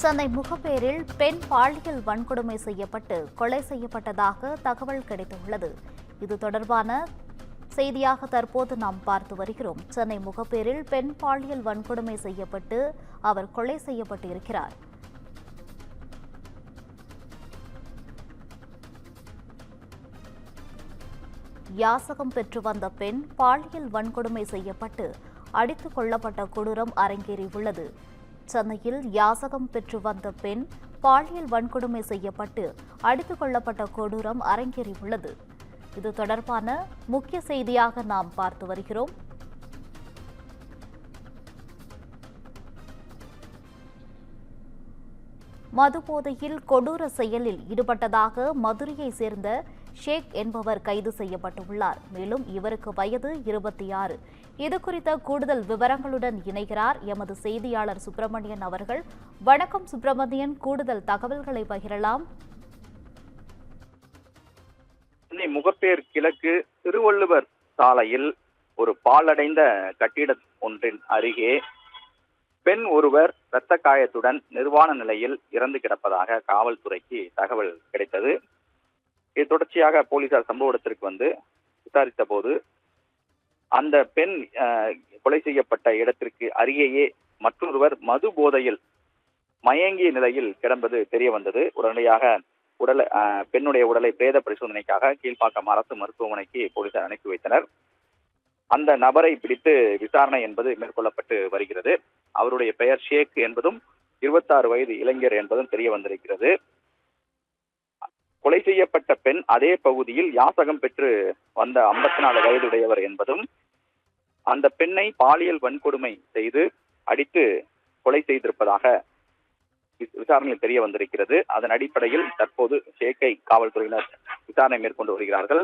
சென்னை முகப்பேரில் பெண் பாலியல் வன்கொடுமை செய்யப்பட்டு கொலை செய்யப்பட்டதாக தகவல் கிடைத்துள்ளது. இது தொடர்பான செய்தியாக தற்போது நாம் பார்த்து வருகிறோம். சென்னை முகப்பேரில் பெண் பாலியல் வன்கொடுமை செய்யப்பட்டு அவர் கொலை செய்யப்பட்டு இருக்கிறார். யாசகம் பெற்று வந்த பெண் பாலியல் வன்கொடுமை செய்யப்பட்டு அடித்துக் கொல்லப்பட்ட கொடூரம் அரங்கேறியுள்ளது. சென்னையில் யாசகம் பெற்று வந்த பெண் பாலியல் வன்கொடுமை செய்யப்பட்டு அடித்துக் கொல்லப்பட்ட கொடூரம் அரங்கேறியுள்ளது. இது தொடர்பான முக்கிய செய்தியாக நாம் பார்த்து வருகிறோம். மது போதையில் கொடூர செயலில் ஈடுபட்டதாக மதுரையை சேர்ந்த ஷேக் என்பவர் கைது செய்யப்பட்டுள்ளார். மேலும் இவருக்கு வயது 26. இதுகுறித்த கூடுதல் விவரங்களுடன் இணைகிறார் எமது செய்தியாளர் சுப்பிரமணியன் அவர்கள். வணக்கம் சுப்பிரமணியன், கூடுதல் தகவல்களை பகிரலாம். சென்னை முகப்பேர் கிழக்கு திருவள்ளுவர் சாலையில் ஒரு பாழடைந்த கட்டிடம் ஒன்றின் அருகே பெண் ஒருவர் இரத்த காயத்துடன் நிர்வாண நிலையில் இறந்து கிடப்பதாக காவல்துறைக்கு தகவல் கிடைத்தது. இது தொடர்ச்சியாக போலீசார் சம்பவ இடத்திற்கு வந்து விசாரித்த போது அந்த பெண் கொலை செய்யப்பட்ட இடத்திற்கு அருகேயே மற்றொருவர் மது போதையில் மயங்கிய நிலையில் கிடப்பது தெரிய வந்தது. உடனடியாக பெண்ணுடைய உடலை பிரேத பரிசோதனைக்காக கீழ்ப்பாக்கம் அரசு மருத்துவமனைக்கு போலீசார் அனுப்பி வைத்தனர். அந்த நபரை பிடித்து விசாரணை என்பது மேற்கொள்ளப்பட்டு வருகிறது. அவருடைய பெயர் ஷேக் என்பதும் 26 வயது இளைஞர் என்பதும் தெரிய வந்திருக்கிறது. கொலை செய்யப்பட்ட பெண் அதே பகுதியில் யாசகம் பெற்று வந்த 54 வயதுடையவர் என்பதும் அந்த பெண்ணை பாலியல் வன்கொடுமை செய்து அடித்து கொலை செய்திருப்பதாக விசாரணையில் தெரிய வந்திருக்கிறது. அதன் அடிப்படையில் தற்போது ஷேக்கை காவல்துறையினர் விசாரணை மேற்கொண்டு வருகிறார்கள்.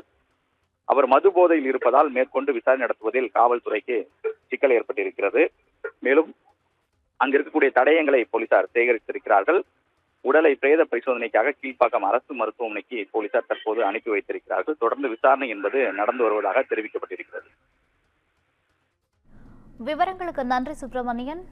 அவர் மது போதையில் இருப்பதால் மேற்கொண்டு விசாரணை நடத்துவதில் காவல்துறைக்கு சிக்கல் ஏற்பட்டிருக்கிறது. மேலும் அங்கு இருக்கக்கூடிய தடயங்களை போலீசார் சேகரித்திருக்கிறார்கள். உடலை பிரேத பரிசோதனைக்காக கீழ்ப்பாக்கம் அரசு மருத்துவமனைக்கு போலீசார் தற்போது அனுப்பி வைத்திருக்கிறார்கள். தொடர்ந்து விசாரணை என்பது நடந்து வருவதாக தெரிவிக்கப்பட்டிருக்கிறது. விவரங்களுக்கு நன்றி சுப்பிரமணியன்.